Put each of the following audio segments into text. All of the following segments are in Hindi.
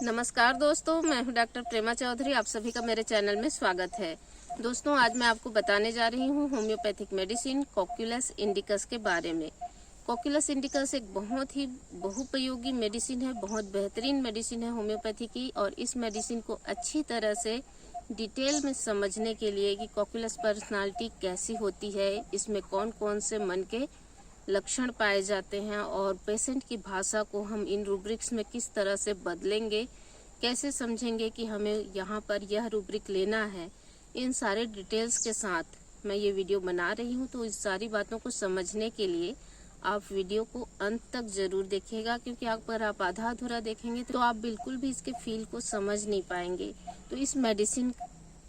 नमस्कार दोस्तों, मैं हूं डॉक्टर प्रेमा चौधरी। आप सभी का मेरे चैनल में स्वागत है। दोस्तों, आज मैं आपको बताने जा रही हूं होम्योपैथिक मेडिसिन कॉक्युलस इंडिकस के बारे में। कॉक्युलस इंडिकस एक बहुत ही बहुपयोगी मेडिसिन है, बहुत बेहतरीन मेडिसिन है होम्योपैथी की। और इस मेडिसिन को अच्छी तरह से डिटेल में समझने के लिए कि कॉक्युलस पर्सनालिटी कैसी होती है, इसमें कौन कौन से मन के लक्षण पाए जाते हैं और पेशेंट की भाषा को हम इन रूब्रिक्स में किस तरह से बदलेंगे, कैसे समझेंगे कि हमें यहाँ पर यह रूब्रिक लेना है, इन सारे डिटेल्स के साथ मैं ये वीडियो बना रही हूँ। तो इस सारी बातों को समझने के लिए आप वीडियो को अंत तक जरूर देखिएगा, क्योंकि अगर आप आधा अधूरा देखेंगे तो आप बिल्कुल भी इसके फील को समझ नहीं पाएंगे। तो इस मेडिसिन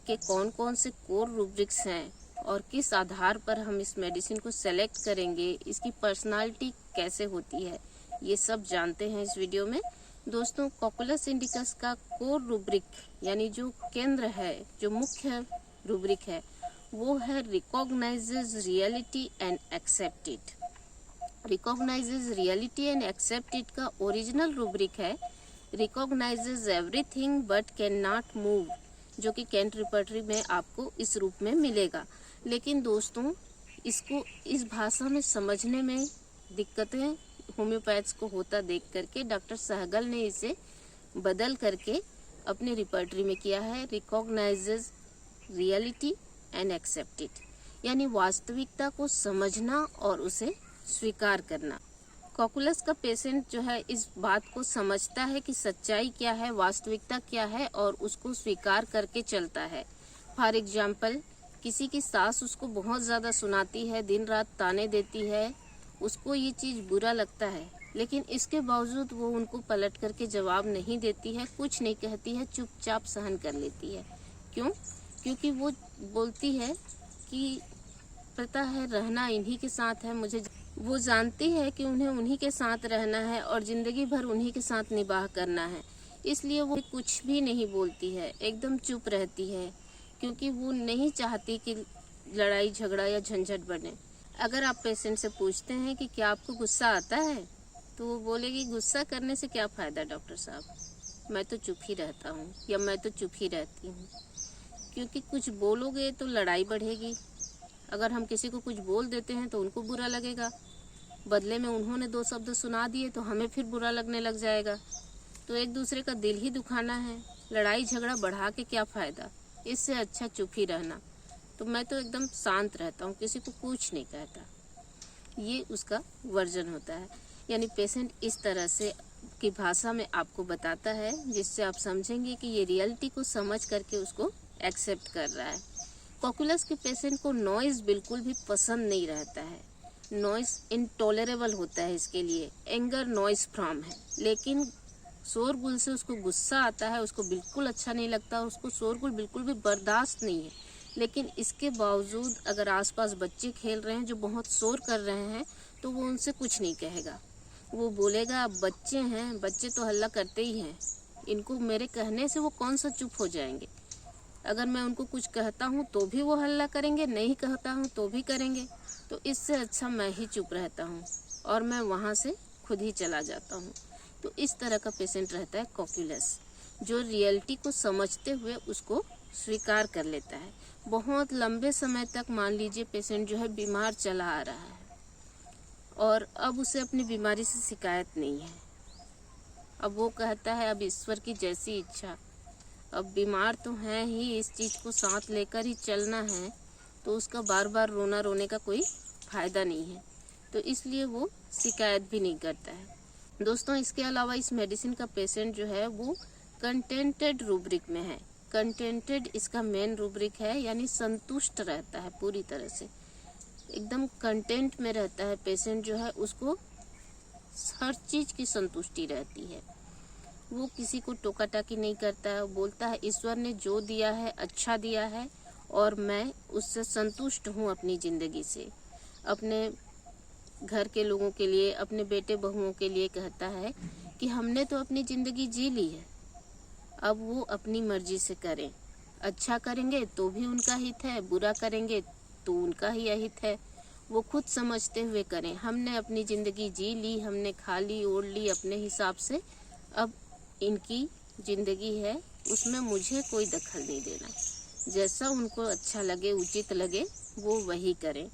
के कौन कौन से कोर रूब्रिक्स हैं और किस आधार पर हम इस मेडिसिन को सेलेक्ट करेंगे, इसकी पर्सनालिटी कैसे होती है, ये सब जानते हैं इस वीडियो में। दोस्तों, कॉक्युलस इंडिकस का कोर रूब्रिक यानी जो केंद्र है, जो मुख्य रूब्रिक है, वो है recognises reality and accept it. Recognises reality and accept it का ओरिजिनल रूब्रिक है recognises everything but can not move, जो कि कैंट रिपर्टरी में आपको इस रूप में मिलेगा। लेकिन दोस्तों, इसको इस भाषा में समझने में दिक्कतें होम्योपैथ्स को होता देख करके डॉक्टर सहगल ने इसे बदल करके अपने रिपर्टरी में किया है recognises reality and accept it, यानी वास्तविकता को समझना और उसे स्वीकार करना। कॉक्युलस का पेशेंट जो है इस बात को समझता है कि सच्चाई क्या है, वास्तविकता क्या है, और उसको स्वीकार करके चलता है। फॉर एग्जाम्पल, किसी की सास उसको बहुत ज़्यादा सुनाती है, दिन रात ताने देती है, उसको ये चीज़ बुरा लगता है, लेकिन इसके बावजूद वो उनको पलट करके जवाब नहीं देती है, कुछ नहीं कहती है, चुपचाप सहन कर लेती है। क्यों? क्योंकि वो बोलती है कि पता है रहना इन्हीं के साथ है, मुझे वो जानती है कि उन्हें उन्हीं के साथ रहना है और जिंदगी भर उन्हीं के साथ निभाह करना है। इसलिए वो कुछ भी नहीं बोलती है, एकदम चुप रहती है, क्योंकि वो नहीं चाहती कि लड़ाई झगड़ा या झंझट बने। अगर आप पेशेंट से पूछते हैं कि क्या आपको गुस्सा आता है, तो वो बोलेगी गुस्सा करने से क्या फ़ायदा डॉक्टर साहब, मैं तो चुप ही रहता हूँ या मैं तो चुप ही रहती हूँ। क्योंकि कुछ बोलोगे तो लड़ाई बढ़ेगी, अगर हम किसी को कुछ बोल देते हैं तो उनको बुरा लगेगा, बदले में उन्होंने दो शब्द सुना दिए तो हमें फिर बुरा लगने लग जाएगा। तो एक दूसरे का दिल ही दुखाना है, लड़ाई झगड़ा बढ़ा के क्या फ़ायदा, इससे अच्छा चुप ही रहना। तो मैं तो एकदम शांत रहता हूँ, किसी को कुछ नहीं कहता। ये उसका वर्जन होता है, यानी पेशेंट इस तरह से की भाषा में आपको बताता है, जिससे आप समझेंगे कि ये रियलिटी को समझ करके उसको एक्सेप्ट कर रहा है। कॉक्युलस के पेशेंट को नॉइज बिल्कुल भी पसंद नहीं रहता है, नॉइज इनटॉलरेबल होता है इसके लिए, एंगर नॉइज फ्रॉम है। लेकिन शोरगुल से उसको गुस्सा आता है, उसको बिल्कुल अच्छा नहीं लगता, उसको शोरगुल बिल्कुल भी बर्दाश्त नहीं है। लेकिन इसके बावजूद अगर आसपास बच्चे खेल रहे हैं जो बहुत शोर कर रहे हैं, तो वो उनसे कुछ नहीं कहेगा। वो बोलेगा अब बच्चे हैं, बच्चे तो हल्ला करते ही हैं, इनको मेरे कहने से वो कौन सा चुप हो जाएंगे। अगर मैं उनको कुछ कहता हूँ तो भी वो हल्ला करेंगे, नहीं कहता हूँ तो भी करेंगे। तो इससे अच्छा मैं ही चुप रहता हूँ और मैं वहाँ से खुद ही चला जाता हूँ। तो इस तरह का पेशेंट रहता है कॉक्युलस, जो रियलिटी को समझते हुए उसको स्वीकार कर लेता है। बहुत लंबे समय तक मान लीजिए पेशेंट जो है बीमार चला आ रहा है और अब उसे अपनी बीमारी से शिकायत नहीं है। अब वो कहता है अब ईश्वर की जैसी इच्छा, अब बीमार तो है ही, इस चीज़ को साथ लेकर ही चलना है, तो उसका बार बार रोना रोने का कोई फ़ायदा नहीं है। तो इसलिए वो शिकायत भी नहीं करता है। दोस्तों, इसके अलावा इस मेडिसिन का पेशेंट जो है वो कंटेंटेड रूब्रिक में है। कंटेंटेड इसका मेन रूब्रिक है, यानी संतुष्ट रहता है, पूरी तरह से एकदम कंटेंट में रहता है पेशेंट जो है, उसको हर चीज़ की संतुष्टि रहती है। वो किसी को टोका टाकी नहीं करता है, बोलता है ईश्वर ने जो दिया है अच्छा दिया है और मैं उससे संतुष्ट हूँ अपनी ज़िंदगी से। अपने घर के लोगों के लिए, अपने बेटे बहुओं के लिए कहता है कि हमने तो अपनी ज़िंदगी जी ली है, अब वो अपनी मर्जी से करें, अच्छा करेंगे तो भी उनका हित है, बुरा करेंगे तो उनका ही अहित है। वो खुद समझते हुए करें, हमने अपनी ज़िंदगी जी ली, हमने खा ली ओढ़ ली अपने हिसाब से, अब इनकी जिंदगी है उसमें मुझे कोई दखल नहीं देना, जैसा उनको अच्छा लगे, उचित लगे, वो वही करें।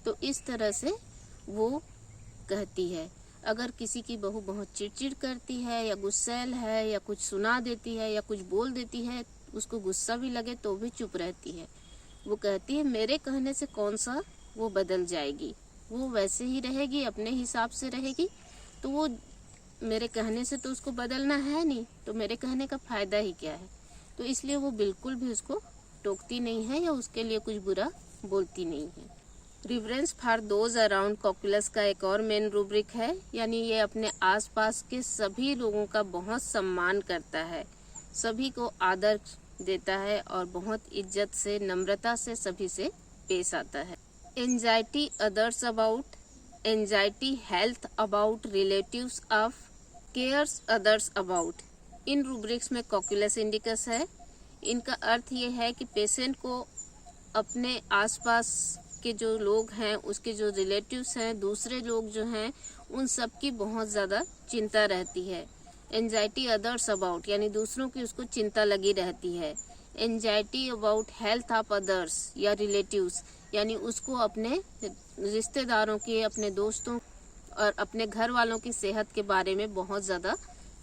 तो इस तरह से वो कहती है। अगर किसी की बहू बहुत चिड़चिड़ करती है या गुस्सैल है या कुछ सुना देती है या कुछ बोल देती है, उसको गुस्सा भी लगे तो भी चुप रहती है। वो कहती है मेरे कहने से कौन सा वो बदल जाएगी, वो वैसे ही रहेगी, अपने हिसाब से रहेगी। तो वो मेरे कहने से तो उसको बदलना है नहीं, तो मेरे कहने का फ़ायदा ही क्या है। तो इसलिए वो बिल्कुल भी उसको टोकती नहीं है या उसके लिए कुछ बुरा बोलती नहीं है। रिवरेंस फॉर दोज अराउंड कॉक्युलस का एक और मेन रूब्रिक है, यानी ये अपने आसपास के सभी लोगों का बहुत सम्मान करता है, सभी को आदर देता है और बहुत इज्जत से, नम्रता से सभी से पेश आता है। Anxiety others about, anxiety health about relatives of, cares others about. In rubrics में कॉक्युलस इंडिकस है। इनका अर्थ ये है कि पेशेंट को अपने आसपास के जो लोग हैं, उसके जो रिलेटिव्स हैं, दूसरे लोग जो हैं, उन सब की बहुत ज़्यादा चिंता रहती है। एंजाइटी अदर्स अबाउट यानी दूसरों की उसको चिंता लगी रहती है। Anxiety about health of others या रिलेटिव्स यानी उसको अपने रिश्तेदारों की, अपने दोस्तों और अपने घर वालों की सेहत के बारे में बहुत ज़्यादा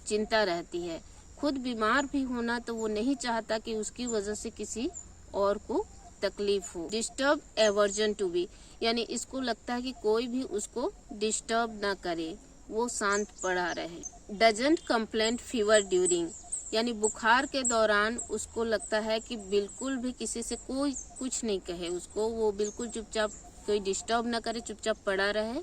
चिंता रहती है। खुद बीमार भी होना तो वो नहीं चाहता कि उसकी वजह से किसी और को तकलीफ हो। डिस्टर्ब एवर्जन टू बी यानी इसको लगता है कि कोई भी उसको डिस्टर्ब ना करे, वो शांत पड़ा रहे। डजंट कंप्लेंट फीवर ड्यूरिंग यानी बुखार के दौरान उसको लगता है कि बिल्कुल भी किसी से कोई कुछ नहीं कहे उसको, वो बिल्कुल चुपचाप, कोई डिस्टर्ब ना करे, चुपचाप पड़ा रहे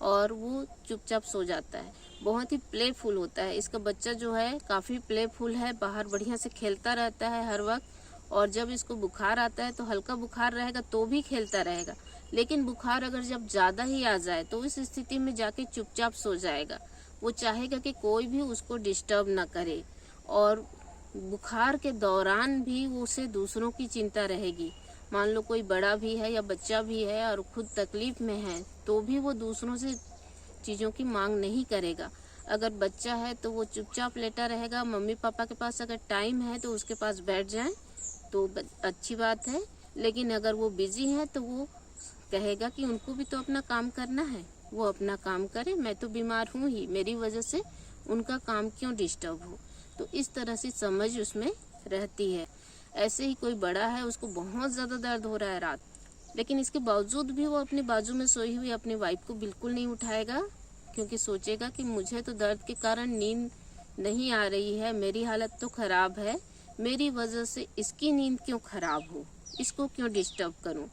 और वो चुपचाप सो जाता है। बहुत ही प्लेफुल होता है। इसका बच्चा जो है काफ़ी प्लेफुल है, बाहर बढ़िया से खेलता रहता है हर वक्त। और जब इसको बुखार आता है तो हल्का बुखार रहेगा तो भी खेलता रहेगा, लेकिन बुखार अगर जब ज़्यादा ही आ जाए तो इस स्थिति में जाके चुपचाप सो जाएगा। वो चाहेगा कि कोई भी उसको डिस्टर्ब ना करे और बुखार के दौरान भी वो उसे दूसरों की चिंता रहेगी। मान लो कोई बड़ा भी है या बच्चा भी है और खुद तकलीफ में है तो भी वो दूसरों से चीज़ों की मांग नहीं करेगा। अगर बच्चा है तो वो चुपचाप लेटा रहेगा, मम्मी पापा के पास अगर टाइम है तो उसके पास बैठ जाए तो अच्छी बात है, लेकिन अगर वो बिजी है तो वो कहेगा कि उनको भी तो अपना काम करना है, वो अपना काम करे, मैं तो बीमार हूँ ही, मेरी वजह से उनका काम क्यों डिस्टर्ब हो। तो इस तरह से समझ उसमें रहती है। ऐसे ही कोई बड़ा है, उसको बहुत ज़्यादा दर्द हो रहा है रात, लेकिन इसके बावजूद भी वो अपने बाजू में सोई हुई अपनी वाइफ को बिल्कुल नहीं उठाएगा, क्योंकि सोचेगा कि मुझे तो दर्द के कारण नींद नहीं आ रही है, मेरी हालत तो ख़राब है, मेरी वजह से इसकी नींद क्यों ख़राब हो, इसको क्यों डिस्टर्ब करूं।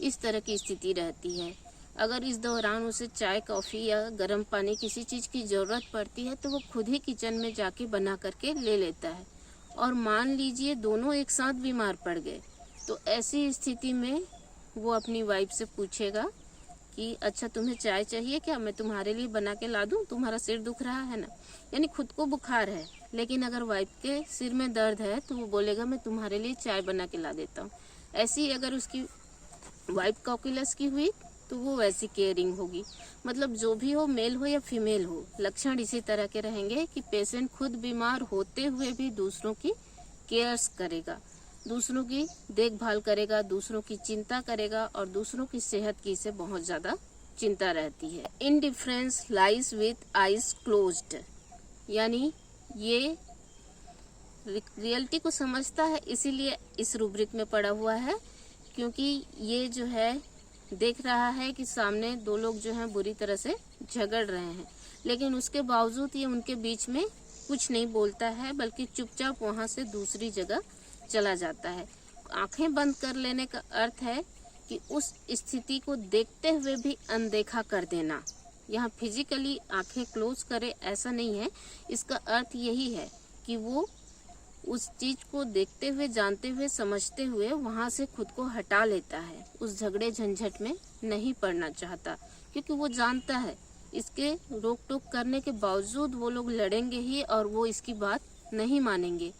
इस तरह की स्थिति रहती है। अगर इस दौरान उसे चाय, कॉफ़ी या गर्म पानी किसी चीज़ की ज़रूरत पड़ती है तो वो खुद ही किचन में जाके बना करके ले लेता है। और मान लीजिए दोनों एक साथ बीमार पड़ गए तो ऐसी स्थिति में वो अपनी वाइफ से पूछेगा कि अच्छा तुम्हें चाय चाहिए क्या, मैं तुम्हारे लिए बना के ला दूं, तुम्हारा सिर दुख रहा है ना। यानी खुद को बुखार है, लेकिन अगर वाइफ के सिर में दर्द है तो वो बोलेगा मैं तुम्हारे लिए चाय बना के ला देता हूँ। ऐसी ही अगर उसकी वाइफ कॉक्युलस की हुई तो वो वैसी केयरिंग होगी। मतलब जो भी हो, मेल हो या फीमेल हो, लक्षण इसी तरह के रहेंगे कि पेशेंट खुद बीमार होते हुए भी दूसरों की केयर्स करेगा, दूसरों की देखभाल करेगा, दूसरों की चिंता करेगा और दूसरों की सेहत की इसे बहुत ज़्यादा चिंता रहती है। Indifference lies with eyes closed यानी ये रियलिटी को समझता है, इसीलिए इस रूब्रिक में पड़ा हुआ है, क्योंकि ये जो है देख रहा है कि सामने दो लोग जो हैं बुरी तरह से झगड़ रहे हैं, लेकिन उसके बावजूद ये उनके बीच में कुछ नहीं बोलता है, बल्कि चुपचाप वहां से दूसरी जगह चला जाता है। आंखें बंद कर लेने का अर्थ है कि उस स्थिति को देखते हुए भी अनदेखा कर देना। यहाँ फिजिकली आंखें क्लोज करे ऐसा नहीं है, इसका अर्थ यही है कि वो उस चीज को देखते हुए, जानते हुए, समझते हुए वहां से खुद को हटा लेता है, उस झगड़े झंझट में नहीं पड़ना चाहता, क्योंकि वो जानता है इसके रोक टोक करने के बावजूद वो लोग लड़ेंगे ही और वो इसकी बात नहीं मानेंगे,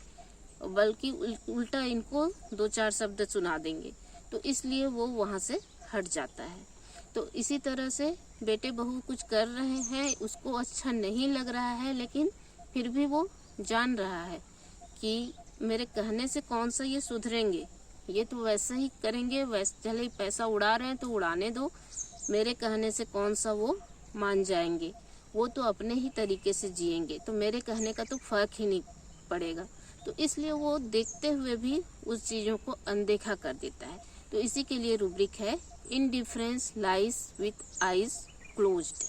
बल्कि उल्टा इनको दो चार शब्द सुना देंगे। तो इसलिए वो वहां से हट जाता है। तो इसी तरह से बेटे बहू कुछ कर रहे हैं, उसको अच्छा नहीं लग रहा है, लेकिन फिर भी वो जान रहा है कि मेरे कहने से कौन सा ये सुधरेंगे, ये तो वैसे ही करेंगे, वैसे चले पैसा उड़ा रहे हैं तो उड़ाने दो, मेरे कहने से कौन सा वो मान जाएंगे, वो तो अपने ही तरीके से जिएंगे, तो मेरे कहने का तो फर्क ही नहीं पड़ेगा। तो इसलिए वो देखते हुए भी उस चीज़ों को अनदेखा कर देता है। तो इसी के लिए रूब्रिक है indifference lies with eyes closed.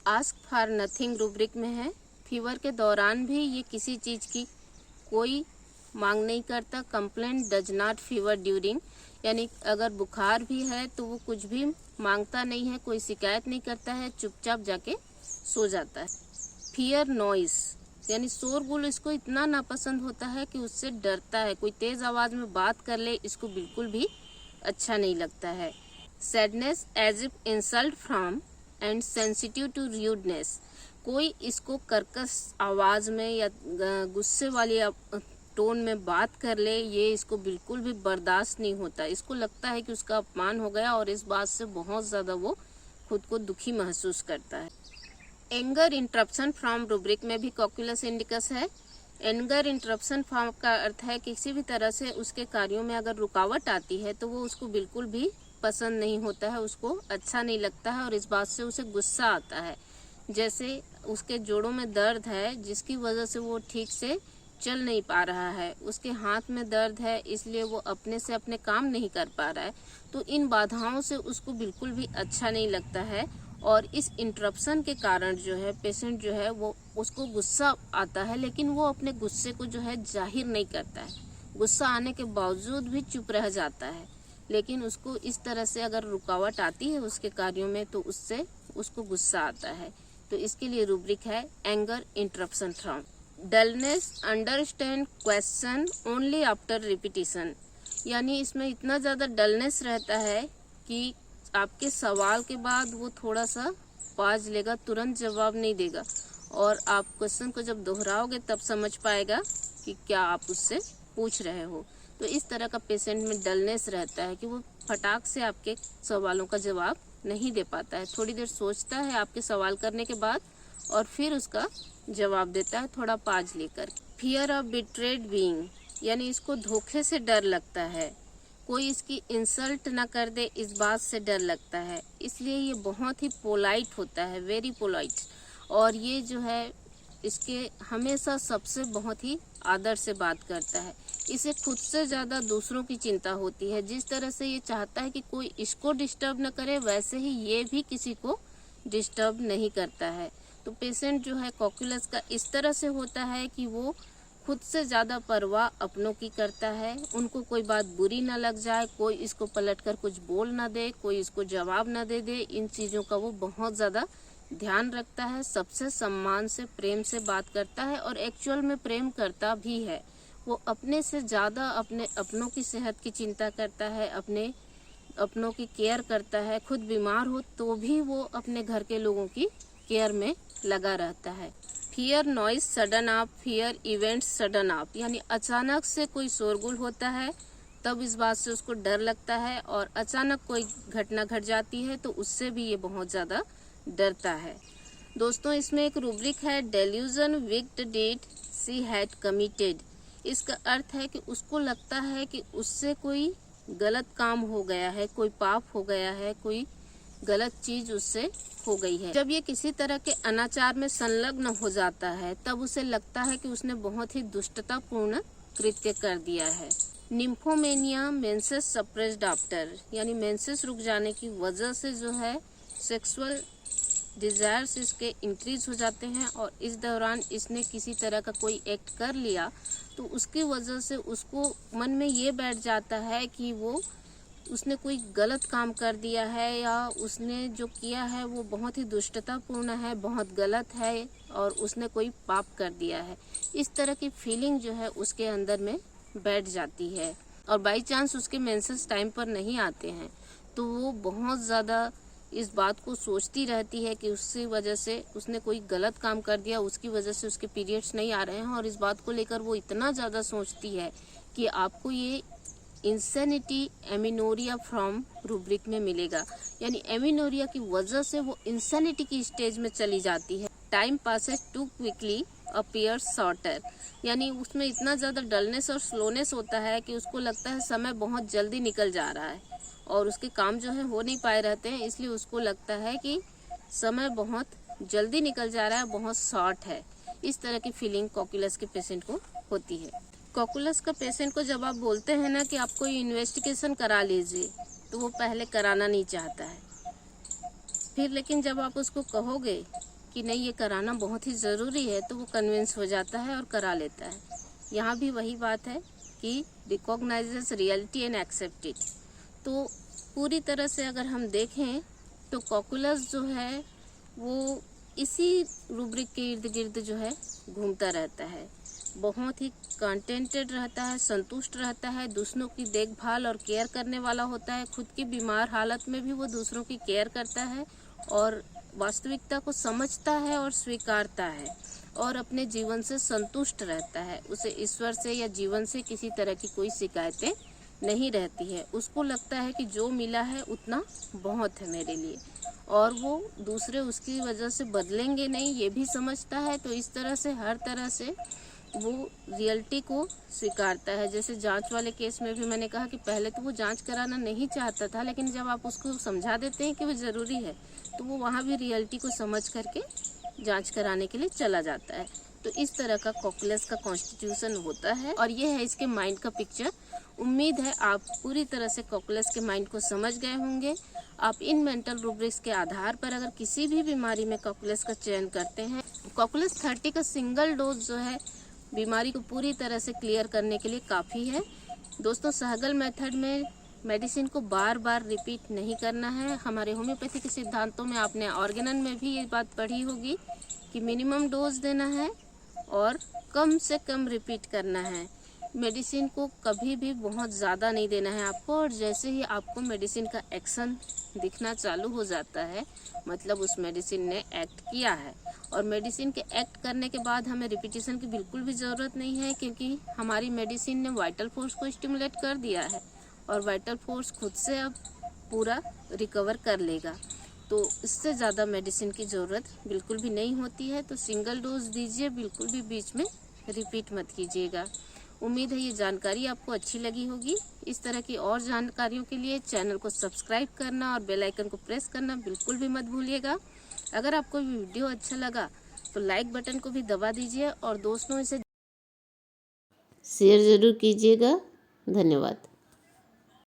Ask for nothing rubric में है फीवर के दौरान भी ये किसी चीज़ की कोई मांग नहीं करता। Complaint does not fever during, यानी अगर बुखार भी है तो वो कुछ भी मांगता नहीं है, कोई शिकायत नहीं करता है, चुपचाप जाके सो जाता है। फियर नॉइस, यानी शोरगुल इसको इतना नापसंद होता है कि उससे डरता है, कोई तेज आवाज में बात कर ले इसको बिल्कुल भी अच्छा नहीं लगता है। Sadness as if insult from and sensitive to rudeness, कोई इसको कर्कश आवाज में या गुस्से वाली टोन में बात कर ले, ये इसको बिल्कुल भी बर्दाश्त नहीं होता। इसको लगता है कि उसका अपमान हो गया और इस बात से बहुत ज्यादा वो खुद को दुखी महसूस करता है। एंगर इंटरप्शन फ्रॉम रूब्रिक में भी कॉक्युलस इंडिकस है। एंगर इंटरप्शन फ्रॉम का अर्थ है किसी भी तरह से उसके कार्यों में अगर रुकावट आती है तो वो उसको बिल्कुल भी पसंद नहीं होता है, उसको अच्छा नहीं लगता है और इस बात से उसे गुस्सा आता है। जैसे उसके जोड़ों में दर्द है जिसकी वजह से वो ठीक से चल नहीं पा रहा है, उसके हाथ में दर्द है इसलिए वो अपने से अपने काम नहीं कर पा रहा है, तो इन बाधाओं से उसको बिल्कुल भी अच्छा नहीं लगता है। और इस इंटरप्शन के कारण जो है पेशेंट जो है वो उसको गुस्सा आता है, लेकिन वो अपने गुस्से को जो है जाहिर नहीं करता है, गुस्सा आने के बावजूद भी चुप रह जाता है। लेकिन उसको इस तरह से अगर रुकावट आती है उसके कार्यों में तो उससे उसको गुस्सा आता है। तो इसके लिए रूब्रिक है anger interruption from. Dullness understand question only after repetition, यानी इसमें इतना ज़्यादा डलनेस रहता है कि आपके सवाल के बाद वो थोड़ा सा पॉज लेगा, तुरंत जवाब नहीं देगा और आप क्वेश्चन को जब दोहराओगे तब समझ पाएगा कि क्या आप उससे पूछ रहे हो। तो इस तरह का पेशेंट में डलनेस रहता है कि वो फटाक से आपके सवालों का जवाब नहीं दे पाता है, थोड़ी देर सोचता है आपके सवाल करने के बाद और फिर उसका जवाब देता है थोड़ा पाज लेकर। फियर ऑफ बिट्रेड बीइंग, यानी इसको धोखे से डर लगता है, कोई इसकी इंसल्ट ना कर दे इस बात से डर लगता है, इसलिए ये बहुत ही पोलाइट होता है, वेरी पोलाइट। और ये जो है इसके हमेशा सबसे बहुत ही आदर से बात करता है, इसे खुद से ज़्यादा दूसरों की चिंता होती है। जिस तरह से ये चाहता है कि कोई इसको डिस्टर्ब न करे वैसे ही ये भी किसी को डिस्टर्ब नहीं करता है। तो पेशेंट जो है कॉक्युलस का इस तरह से होता है कि वो खुद से ज़्यादा परवाह अपनों की करता है, उनको कोई बात बुरी ना लग जाए, कोई इसको पलटकर कुछ बोल ना दे, कोई इसको जवाब ना दे दे, इन चीज़ों का वो बहुत ज़्यादा ध्यान रखता है, सबसे सम्मान से प्रेम से बात करता है और एक्चुअल में प्रेम करता भी है। वो अपने से ज़्यादा अपने अपनों की सेहत की चिंता करता है, अपने अपनों की केयर करता है, खुद बीमार हो तो भी वो अपने घर के लोगों की केयर में लगा रहता है। फियर नॉइज सडन आप, फियर इवेंट्स सडन आप, यानी अचानक से कोई शोरगुल होता है तब इस बात से उसको डर लगता है और अचानक कोई घटना घट जाती है तो उससे भी ये बहुत ज़्यादा डरता है। दोस्तों इसमें एक रूब्रिक है delusion wicked deed she had committed. इसका अर्थ है कि उसको लगता है कि उससे कोई गलत काम हो गया है, कोई पाप हो गया है, कोई गलत चीज उससे हो गई है। जब ये किसी तरह के अनाचार में संलग्न हो जाता है तब उसे लगता है कि उसने बहुत ही दुष्टतापूर्ण कृत्य कर दिया है। निम्फोमेनिया मेंसेस सप्रेस्ड आफ्टर, यानी मेंसेस रुक जाने की वजह से जो है सेक्सुअल डिजायर्स इसके इंक्रीज हो जाते हैं और इस दौरान इसने किसी तरह का कोई एक्ट कर लिया तो उसकी वजह से उसको मन में ये बैठ जाता है कि वो उसने कोई गलत काम कर दिया है या उसने जो किया है वो बहुत ही दुष्टतापूर्ण है, बहुत गलत है और उसने कोई पाप कर दिया है। इस तरह की फीलिंग जो है उसके अंदर में बैठ जाती है और बाई चांस उसके मेंसेस टाइम पर नहीं आते हैं तो वो बहुत ज़्यादा इस बात को सोचती रहती है कि उसकी वजह से उसने कोई गलत काम कर दिया, उसकी वजह से उसके पीरियड्स नहीं आ रहे हैं और इस बात को लेकर वो इतना ज़्यादा सोचती है कि आपको ये इंसेनिटी एमिनोरिया फ्रॉम रूब्रिक में मिलेगा, यानी एमिनोरिया की वजह से वो इंसेनिटी की स्टेज में चली जाती है। Time passes too quickly appears shorter, यानी उसमें इतना ज़्यादा डलनेस और स्लोनेस होता है कि उसको लगता है समय बहुत जल्दी निकल जा रहा है और उसके काम जो है हो नहीं पाए रहते हैं, इसलिए उसको लगता है कि समय बहुत जल्दी निकल जा रहा है, बहुत शॉर्ट है। इस तरह की फीलिंग कॉकुलस के पेशेंट को होती है। कॉकुलस का पेशेंट को जब आप बोलते हैं ना कि आप कोई इन्वेस्टिगेशन करा लीजिए, तो वो पहले कराना नहीं चाहता है। फिर लेकिन जब आप उसको कहोगे कि नहीं ये कराना बहुत ही ज़रूरी है, तो वो कन्विंस हो जाता है और करा लेता है। यहाँ भी वही बात है कि recognises reality and accept it. तो पूरी तरह से अगर हम देखें तो कॉकुलस जो है वो इसी रूब्रिक के इर्द गिर्द जो है घूमता रहता है। बहुत ही कंटेंटेड रहता है, संतुष्ट रहता है, दूसरों की देखभाल और केयर करने वाला होता है। खुद की बीमार हालत में भी वो दूसरों की केयर करता है और वास्तविकता को समझता है और स्वीकारता है और अपने जीवन से संतुष्ट रहता है। उसे ईश्वर से या जीवन से किसी तरह की कोई शिकायतें नहीं रहती है। उसको लगता है कि जो मिला है उतना बहुत है मेरे लिए और वो दूसरे उसकी वजह से बदलेंगे नहीं, ये भी समझता है। तो इस तरह से हर तरह से वो रियलिटी को स्वीकारता है। जैसे जांच वाले केस में भी मैंने कहा कि पहले तो वो जांच कराना नहीं चाहता था, लेकिन जब आप उसको समझा देते हैं कि वो ज़रूरी है, तो वो वहाँ भी रियलिटी को समझ करके जांच कराने के लिए चला जाता है। तो इस तरह का कॉकुलस का कॉन्स्टिट्यूशन होता है और ये है इसके माइंड का पिक्चर। उम्मीद है आप पूरी तरह से कॉकुलस के माइंड को समझ गए होंगे। आप इन मेंटल रूब्रिक्स के आधार पर अगर किसी भी बीमारी में कॉकुलस का चयन करते हैं, कॉकुलस 30 का सिंगल डोज जो है बीमारी को पूरी तरह से क्लियर करने के लिए काफ़ी है। दोस्तों, सहगल मेथड में मेडिसिन को बार बार रिपीट नहीं करना है। हमारे होम्योपैथी के सिद्धांतों में आपने ऑर्गेनन में भी ये बात पढ़ी होगी कि मिनिमम डोज देना है और कम से कम रिपीट करना है। मेडिसिन को कभी भी बहुत ज़्यादा नहीं देना है आपको, और जैसे ही आपको मेडिसिन का एक्शन दिखना चालू हो जाता है, मतलब उस मेडिसिन ने एक्ट किया है। और मेडिसिन के एक्ट करने के बाद हमें रिपीटिशन की बिल्कुल भी ज़रूरत नहीं है, क्योंकि हमारी मेडिसिन ने वाइटल फोर्स को स्टिमुलेट कर दिया है और वाइटल फोर्स खुद से अब पूरा रिकवर कर लेगा। तो इससे ज़्यादा मेडिसिन की ज़रूरत बिल्कुल भी नहीं होती है। तो सिंगल डोज दीजिए, बिल्कुल भी बीच में रिपीट मत कीजिएगा। उम्मीद है ये जानकारी आपको अच्छी लगी होगी। इस तरह की और जानकारियों के लिए चैनल को सब्सक्राइब करना और बेल आइकन को प्रेस करना बिल्कुल भी मत भूलिएगा। अगर आपको वीडियो अच्छा लगा तो लाइक बटन को भी दबा दीजिए और दोस्तों इसे शेयर ज़रूर कीजिएगा। धन्यवाद।